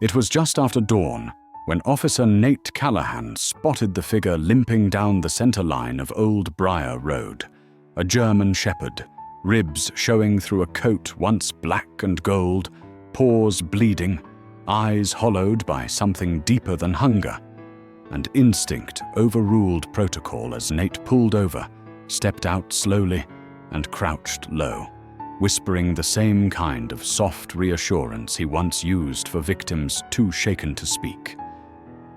It was just after dawn when Officer Nate Callahan spotted the figure limping down the center line of Old Briar Road, a German shepherd, ribs showing through a coat once black and gold, paws bleeding, eyes hollowed by something deeper than hunger. And instinct overruled protocol as Nate pulled over, stepped out slowly, and crouched low, whispering the same kind of soft reassurance he once used for victims too shaken to speak.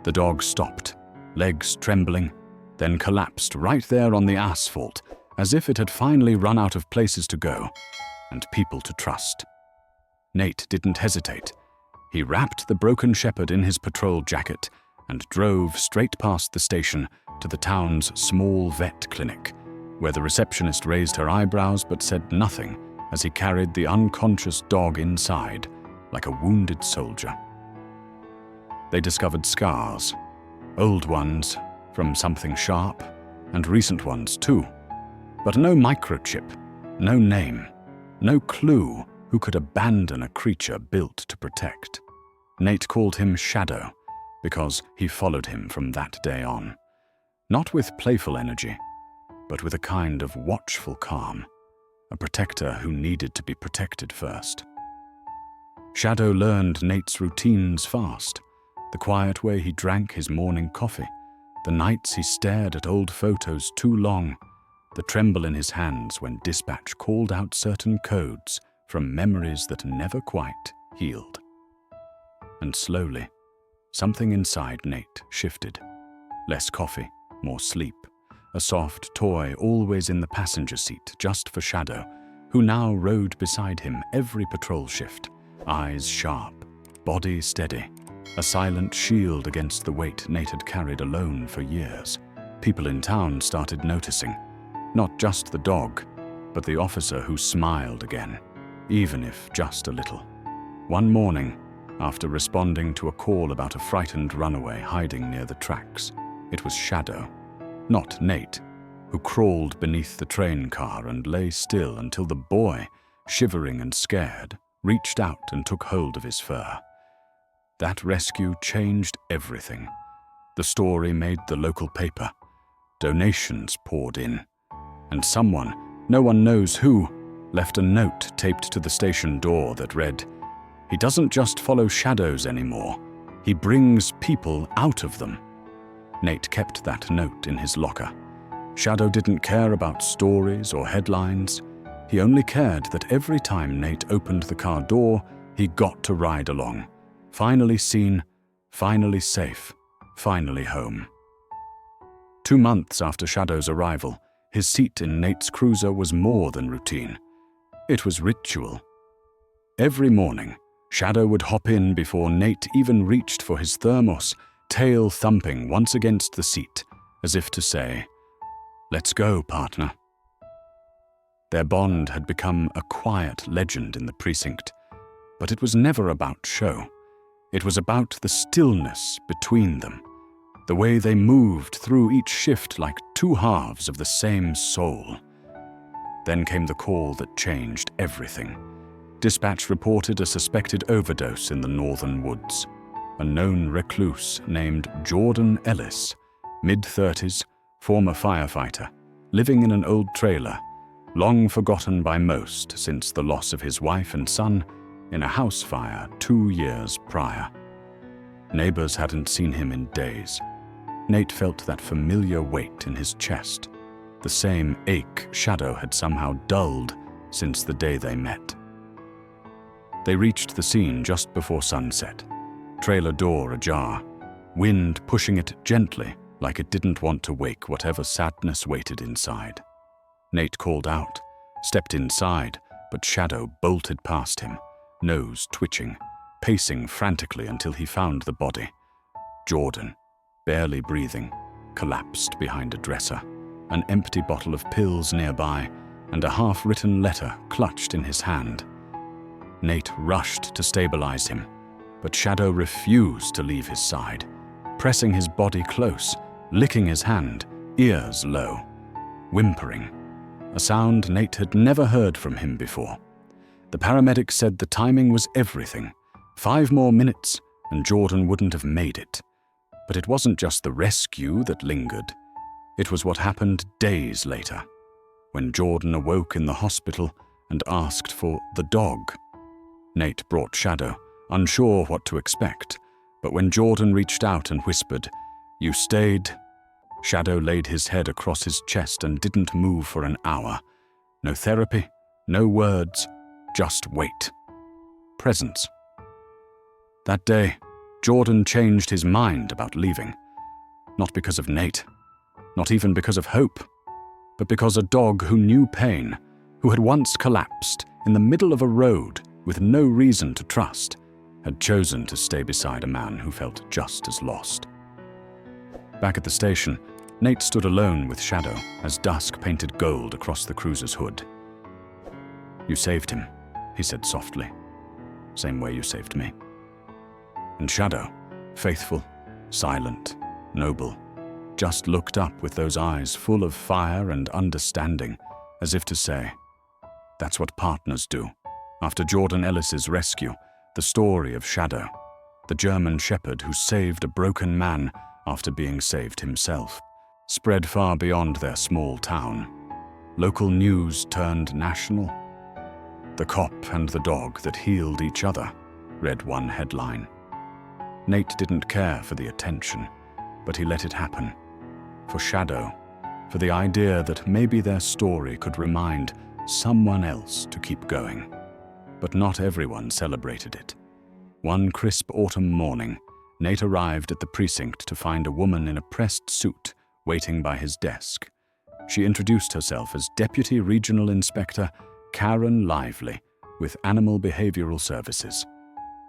The dog stopped, legs trembling, then collapsed right there on the asphalt, as if it had finally run out of places to go and people to trust. Nate didn't hesitate. He wrapped the broken shepherd in his patrol jacket and drove straight past the station to the town's small vet clinic, where the receptionist raised her eyebrows but said nothing as he carried the unconscious dog inside like a wounded soldier. They discovered scars, old ones from something sharp, and recent ones too, but no microchip, no name, no clue who could abandon a creature built to protect. Nate called him Shadow because he followed him from that day on, not with playful energy, but with a kind of watchful calm, a protector who needed to be protected first. Shadow learned Nate's routines fast, the quiet way he drank his morning coffee, the nights he stared at old photos too long, the tremble in his hands when dispatch called out certain codes from memories that never quite healed. And slowly, something inside Nate shifted. Less coffee, more sleep, a soft toy always in the passenger seat just for Shadow, who now rode beside him every patrol shift, eyes sharp, body steady, a silent shield against the weight Nate had carried alone for years. People in town started noticing, not just the dog, but the officer who smiled again, even if just a little. One morning, after responding to a call about a frightened runaway hiding near the tracks, it was Shadow, not Nate, who crawled beneath the train car and lay still until the boy, shivering and scared, reached out and took hold of his fur. That rescue changed everything. The story made the local paper. Donations poured in. And someone, no one knows who, left a note taped to the station door that read, "He doesn't just follow shadows anymore. He brings people out of them." Nate kept that note in his locker. Shadow didn't care about stories or headlines. He only cared that every time Nate opened the car door, he got to ride along. Finally seen, finally safe, finally home. 2 months after Shadow's arrival, his seat in Nate's cruiser was more than routine. It was ritual. Every morning, Shadow would hop in before Nate even reached for his thermos, tail thumping once against the seat, as if to say, "Let's go, partner." Their bond had become a quiet legend in the precinct, but it was never about show. It was about the stillness between them, the way they moved through each shift like two halves of the same soul. Then came the call that changed everything. Dispatch reported a suspected overdose in the northern woods. A known recluse named Jordan Ellis, mid-30s, former firefighter, living in an old trailer, long forgotten by most since the loss of his wife and son in a house fire 2 years prior. Neighbors hadn't seen him in days. Nate felt that familiar weight in his chest, the same ache Shadow had somehow dulled since the day they met. They reached the scene just before sunset, trailer door ajar, wind pushing it gently like it didn't want to wake whatever sadness waited inside. Nate called out, stepped inside, but Shadow bolted past him, nose twitching, pacing frantically until he found the body. Jordan, barely breathing, collapsed behind a dresser, an empty bottle of pills nearby, and a half-written letter clutched in his hand. Nate rushed to stabilize him, but Shadow refused to leave his side, pressing his body close, licking his hand, ears low, whimpering, a sound Nate had never heard from him before. The paramedic said the timing was everything. 5 more minutes, and Jordan wouldn't have made it. But it wasn't just the rescue that lingered. It was what happened days later, when Jordan awoke in the hospital and asked for the dog. Nate brought Shadow, unsure what to expect, but when Jordan reached out and whispered, "You stayed," Shadow laid his head across his chest and didn't move for an hour. No therapy, no words, just wait. Presence. That day, Jordan changed his mind about leaving. Not because of Nate, not even because of hope, but because a dog who knew pain, who had once collapsed in the middle of a road with no reason to trust, had chosen to stay beside a man who felt just as lost. Back at the station, Nate stood alone with Shadow as dusk painted gold across the cruiser's hood. "You saved him," he said softly. "Same way you saved me." And Shadow, faithful, silent, noble, just looked up with those eyes full of fire and understanding, as if to say, "That's what partners do." After Jordan Ellis's rescue, the story of Shadow, the German shepherd who saved a broken man after being saved himself, spread far beyond their small town. Local news turned national. "The cop and the dog that healed each other," read one headline. Nate didn't care for the attention, but he let it happen. For Shadow, for the idea that maybe their story could remind someone else to keep going. But not everyone celebrated it. One crisp autumn morning, Nate arrived at the precinct to find a woman in a pressed suit waiting by his desk. She introduced herself as Deputy Regional Inspector Karen Lively with Animal Behavioral Services.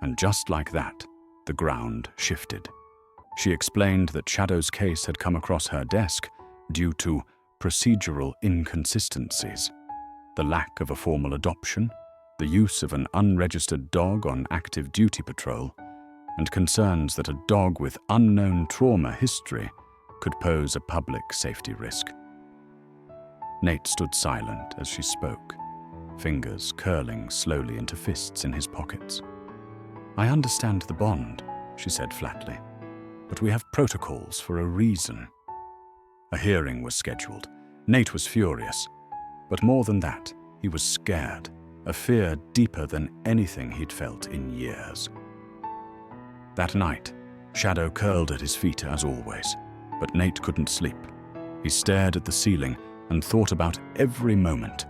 And just like that, the ground shifted. She explained that Shadow's case had come across her desk due to procedural inconsistencies, the lack of a formal adoption, the use of an unregistered dog on active duty patrol, and concerns that a dog with unknown trauma history could pose a public safety risk. Nate stood silent as she spoke, fingers curling slowly into fists in his pockets. "I understand the bond," she said flatly, "but we have protocols for a reason." A hearing was scheduled. Nate was furious, but more than that, he was scared, a fear deeper than anything he'd felt in years. That night, Shadow curled at his feet as always, but Nate couldn't sleep. He stared at the ceiling and thought about every moment.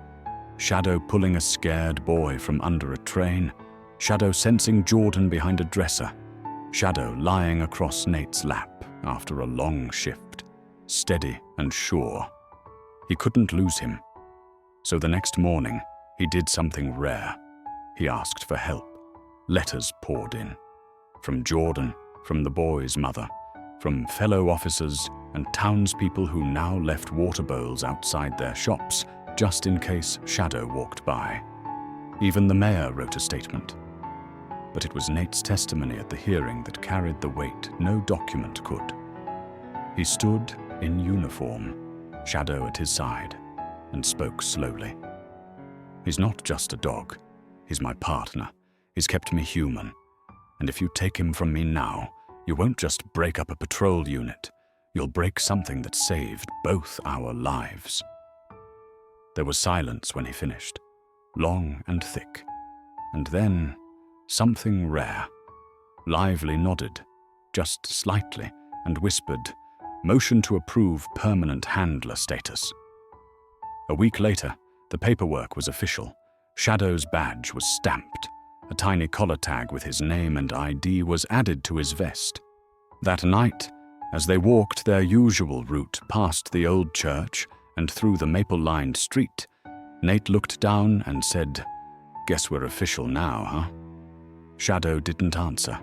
Shadow pulling a scared boy from under a train, Shadow sensing Jordan behind a dresser, Shadow lying across Nate's lap after a long shift, steady and sure. He couldn't lose him. So the next morning, he did something rare. He asked for help. Letters poured in. From Jordan, from the boy's mother, from fellow officers and townspeople who now left water bowls outside their shops just in case Shadow walked by. Even the mayor wrote a statement. But it was Nate's testimony at the hearing that carried the weight no document could. He stood in uniform, Shadow at his side, and spoke slowly. "He's not just a dog. He's my partner. He's kept me human. And if you take him from me now, you won't just break up a patrol unit. You'll break something that saved both our lives." There was silence when he finished, long and thick. And then, something rare. Lively nodded, just slightly, and whispered, "Motion to approve permanent handler status." A week later, the paperwork was official. Shadow's badge was stamped. A tiny collar tag with his name and ID was added to his vest. That night, as they walked their usual route past the old church and through the maple-lined street, Nate looked down and said, "Guess we're official now, huh?" Shadow didn't answer.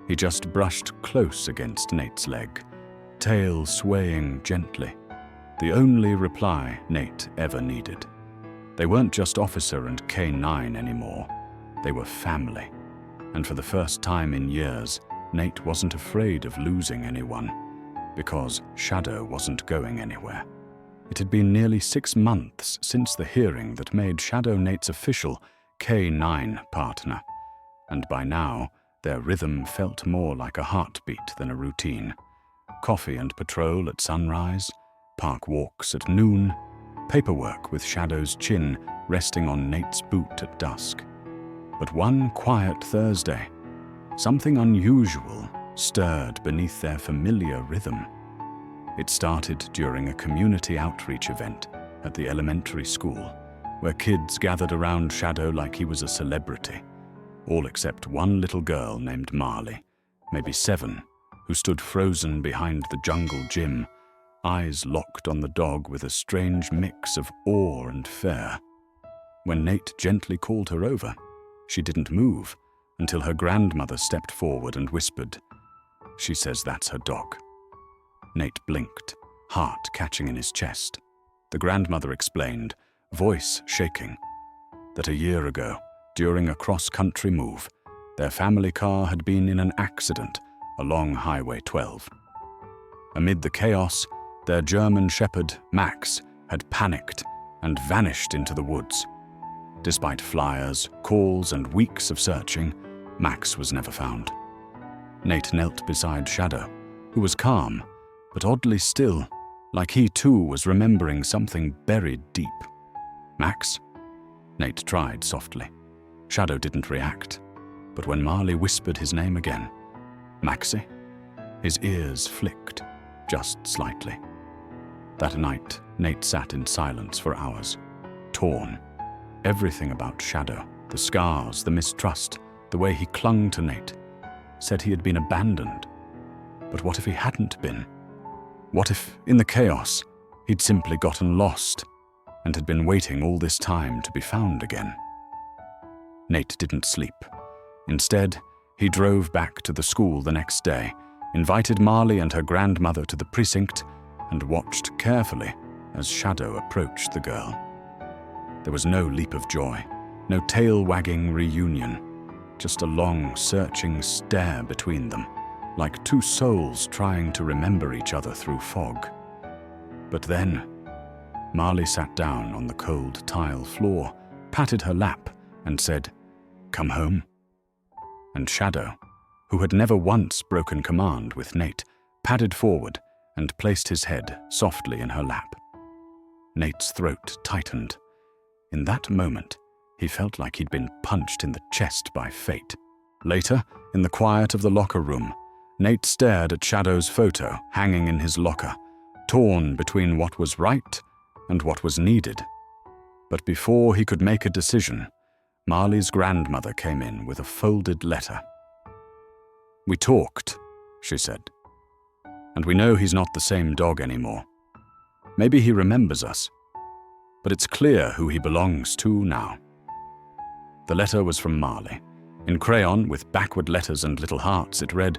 He just brushed close against Nate's leg, tail swaying gently. The only reply Nate ever needed. They weren't just Officer and K9 anymore. They were family. And for the first time in years, Nate wasn't afraid of losing anyone, because Shadow wasn't going anywhere. It had been nearly 6 months since the hearing that made Shadow Nate's official K9 partner, and by now, Their rhythm felt more like a heartbeat than a routine. Coffee and patrol at sunrise, park walks at noon, paperwork with Shadow's chin resting on Nate's boot at dusk. But one quiet Thursday, something unusual stirred beneath their familiar rhythm. It started during a community outreach event at the elementary school, where kids gathered around Shadow like he was a celebrity, all except one little girl named Marley, maybe 7, who stood frozen behind the jungle gym, eyes locked on the dog with a strange mix of awe and fear. When Nate gently called her over, she didn't move until her grandmother stepped forward and whispered, "She says that's her dog." Nate blinked, heart catching in his chest. The grandmother explained, voice shaking, that a year ago, during a cross-country move, their family car had been in an accident along Highway 12. Amid the chaos, their German shepherd, Max, had panicked and vanished into the woods. Despite flyers, calls, and weeks of searching, Max was never found. Nate knelt beside Shadow, who was calm, but oddly still, like he too was remembering something buried deep. "Max?" Nate tried softly. Shadow didn't react, but when Marley whispered his name again, "Maxie?" his ears flicked, just slightly. That night, Nate sat in silence for hours, torn. Everything about Shadow, the scars, the mistrust, the way he clung to Nate, said he had been abandoned. But what if he hadn't been? What if, in the chaos, he'd simply gotten lost and had been waiting all this time to be found again? Nate didn't sleep. Instead, he drove back to the school the next day, invited Marley and her grandmother to the precinct, and watched carefully as Shadow approached the girl. There was no leap of joy, no tail-wagging reunion, just a long, searching stare between them, like two souls trying to remember each other through fog. But then, Marley sat down on the cold tile floor, patted her lap, and said, "Come home." And Shadow, who had never once broken command with Nate, padded forward and placed his head softly in her lap. Nate's throat tightened. In that moment, he felt like he'd been punched in the chest by fate. Later, in the quiet of the locker room, Nate stared at Shadow's photo hanging in his locker, torn between what was right and what was needed. But before he could make a decision, Marley's grandmother came in with a folded letter. "We talked," she said, "and we know he's not the same dog anymore. Maybe he remembers us, but it's clear who he belongs to now." The letter was from Marley. In crayon, with backward letters and little hearts, it read,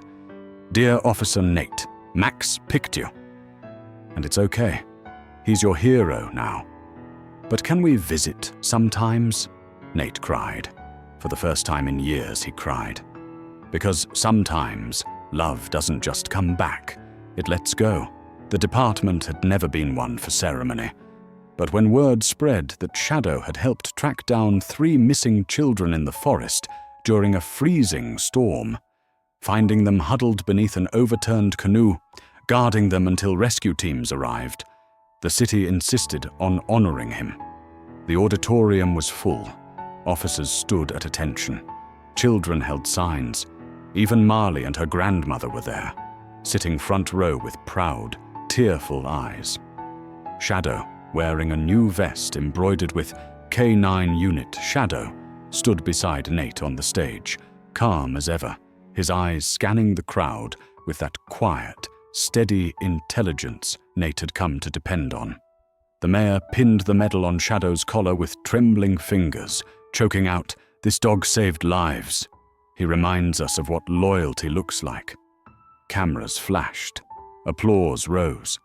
"Dear Officer Nate, Max picked you. And it's okay. He's your hero now. But can we visit sometimes?" Nate cried. For the first time in years, he cried. Because sometimes love doesn't just come back, it lets go. The department had never been one for ceremony. But when word spread that Shadow had helped track down 3 missing children in the forest during a freezing storm, finding them huddled beneath an overturned canoe, guarding them until rescue teams arrived, the city insisted on honoring him. The auditorium was full. Officers stood at attention. Children held signs. Even Marley and her grandmother were there, sitting front row with proud, tearful eyes. Shadow, wearing a new vest embroidered with K9 Unit Shadow, stood beside Nate on the stage, calm as ever, his eyes scanning the crowd with that quiet, steady intelligence Nate had come to depend on. The mayor pinned the medal on Shadow's collar with trembling fingers, choking out, "This dog saved lives. He reminds us of what loyalty looks like." Cameras flashed. Applause rose.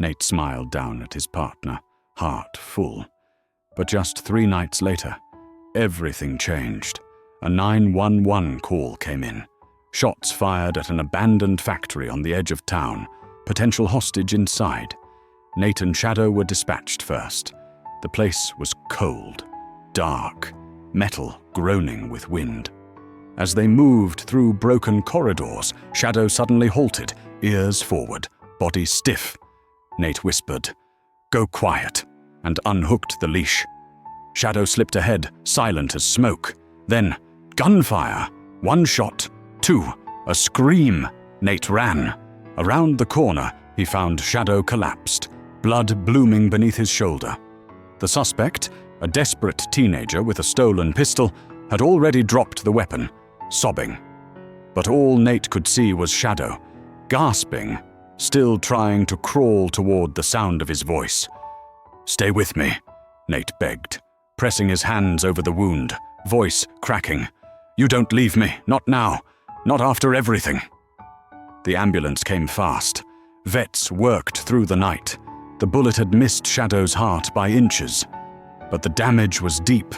Nate smiled down at his partner, heart full. But just 3 nights later, everything changed. A 911 call came in. Shots fired at an abandoned factory on the edge of town, potential hostage inside. Nate and Shadow were dispatched first. The place was cold, dark, metal groaning with wind. As they moved through broken corridors, Shadow suddenly halted, ears forward, body stiff. Nate whispered, "Go quiet," and unhooked the leash. Shadow slipped ahead, silent as smoke. Then, gunfire. One shot, two, a scream. Nate ran. Around the corner, he found Shadow collapsed, blood blooming beneath his shoulder. The suspect, a desperate teenager with a stolen pistol, had already dropped the weapon, sobbing. But all Nate could see was Shadow, gasping, still trying to crawl toward the sound of his voice. "Stay with me," Nate begged, pressing his hands over the wound, voice cracking. "You don't leave me, not now, not after everything." The ambulance came fast. Vets worked through the night. The bullet had missed Shadow's heart by inches, but the damage was deep.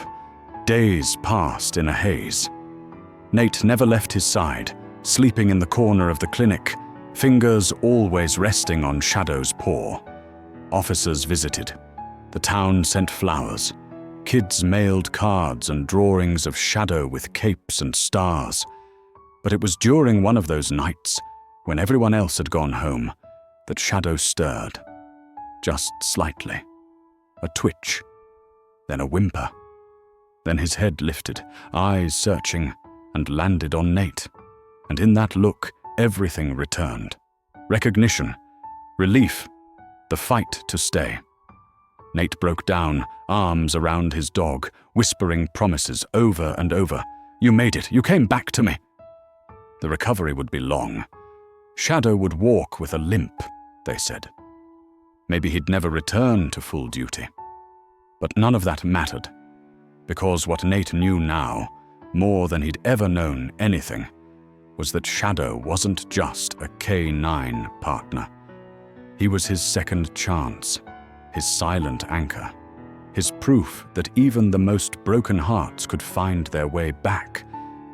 Days passed in a haze. Nate never left his side, sleeping in the corner of the clinic, fingers always resting on Shadow's paw. Officers visited. The town sent flowers. Kids mailed cards and drawings of Shadow with capes and stars. But it was during one of those nights, when everyone else had gone home, that Shadow stirred. Just slightly. A twitch. Then a whimper. Then his head lifted, eyes searching, and landed on Nate. And in that look, everything returned. Recognition. Relief. The fight to stay. Nate broke down, arms around his dog, whispering promises over and over. "You made it. You came back to me." The recovery would be long. Shadow would walk with a limp, they said. Maybe he'd never return to full duty. But none of that mattered, because what Nate knew now, more than he'd ever known anything, was that Shadow wasn't just a K9 partner. He was his second chance, his silent anchor, his proof that even the most broken hearts could find their way back,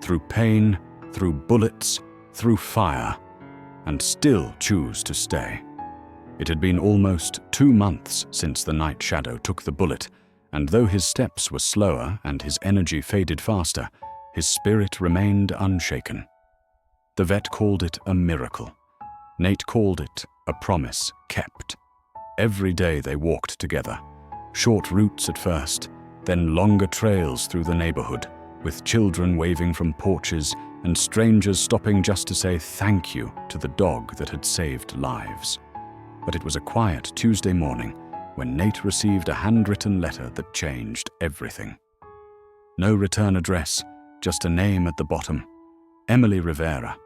through pain, through bullets, through fire, and still choose to stay. It had been almost 2 months since the night Shadow took the bullet, and though his steps were slower and his energy faded faster, his spirit remained unshaken. The vet called it a miracle. Nate called it a promise kept. Every day they walked together, short routes at first, then longer trails through the neighborhood, with children waving from porches and strangers stopping just to say thank you to the dog that had saved lives. But it was a quiet Tuesday morning when Nate received a handwritten letter that changed everything. No return address, just a name at the bottom, Emily Rivera,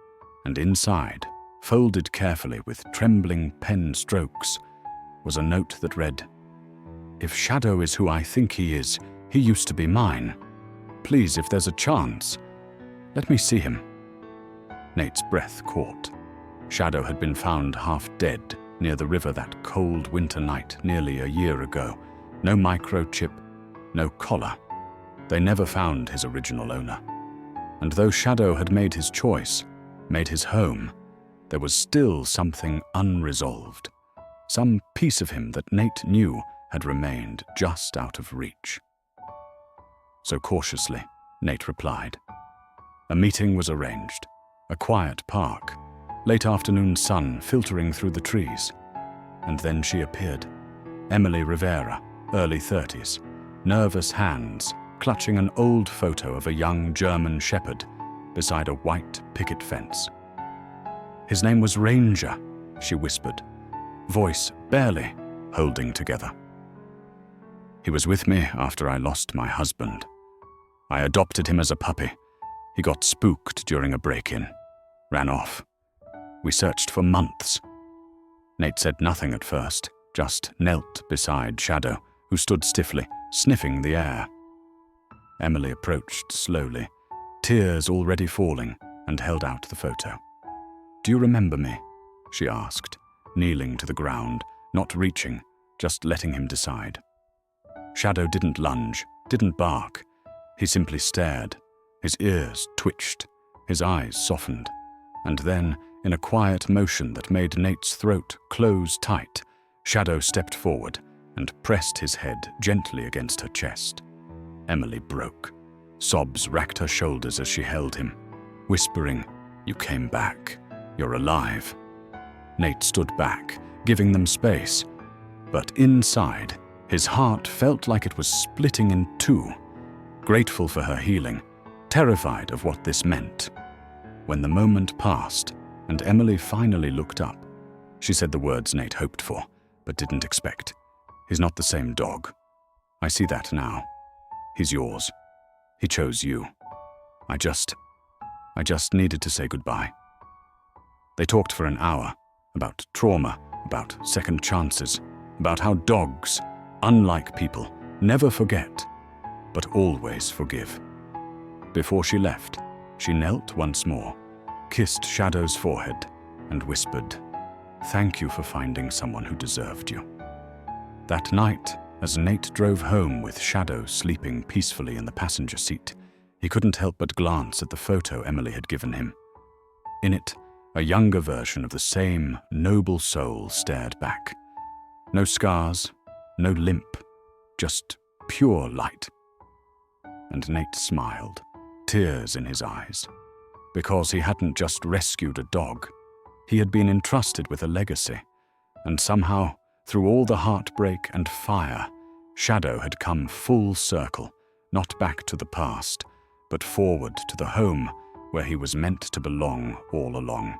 and inside, folded carefully with trembling pen strokes, was a note that read, "If Shadow is who I think he is, he used to be mine. Please, if there's a chance, let me see him." Nate's breath caught. Shadow had been found half dead near the river that cold winter night nearly a year ago. No microchip, no collar. They never found his original owner. And though Shadow had made his choice, made his home, there was still something unresolved. Some piece of him that Nate knew had remained just out of reach. So cautiously, Nate replied. A meeting was arranged. A quiet park, late afternoon sun filtering through the trees. And then she appeared. Emily Rivera, early 30s, nervous hands, clutching an old photo of a young German shepherd beside a white picket fence. "His name was Ranger," she whispered, voice barely holding together. "He was with me after I lost my husband. I adopted him as a puppy. He got spooked during a break-in, ran off. We searched for months." Nate said nothing at first, just knelt beside Shadow, who stood stiffly, sniffing the air. Emily approached slowly, tears already falling, and held out the photo. "Do you remember me?" she asked, kneeling to the ground, not reaching, just letting him decide. Shadow didn't lunge, didn't bark. He simply stared. His ears twitched, his eyes softened, and then, in a quiet motion that made Nate's throat close tight, Shadow stepped forward and pressed his head gently against her chest. Emily broke. Sobs racked her shoulders as she held him. whispering, "You came back. You're alive." Nate stood back, giving them space. But inside, his heart felt like it was splitting in two, grateful for her healing, terrified of what this meant. When the moment passed and Emily finally looked up, she said the words Nate hoped for, but didn't expect. "He's not the same dog. I see that now. He's yours. He chose you. I just needed to say goodbye." They talked for an hour about trauma, about second chances, about how dogs, unlike people, never forget, but always forgive. Before she left, she knelt once more, kissed Shadow's forehead, and whispered, "Thank you for finding someone who deserved you." That night, as Nate drove home with Shadow sleeping peacefully in the passenger seat, he couldn't help but glance at the photo Emily had given him. In it, a younger version of the same noble soul stared back. No scars, no limp, just pure light. And Nate smiled, tears in his eyes, because he hadn't just rescued a dog. He had been entrusted with a legacy, and somehow, through all the heartbreak and fire, Shadow had come full circle, not back to the past, but forward to the home where he was meant to belong all along.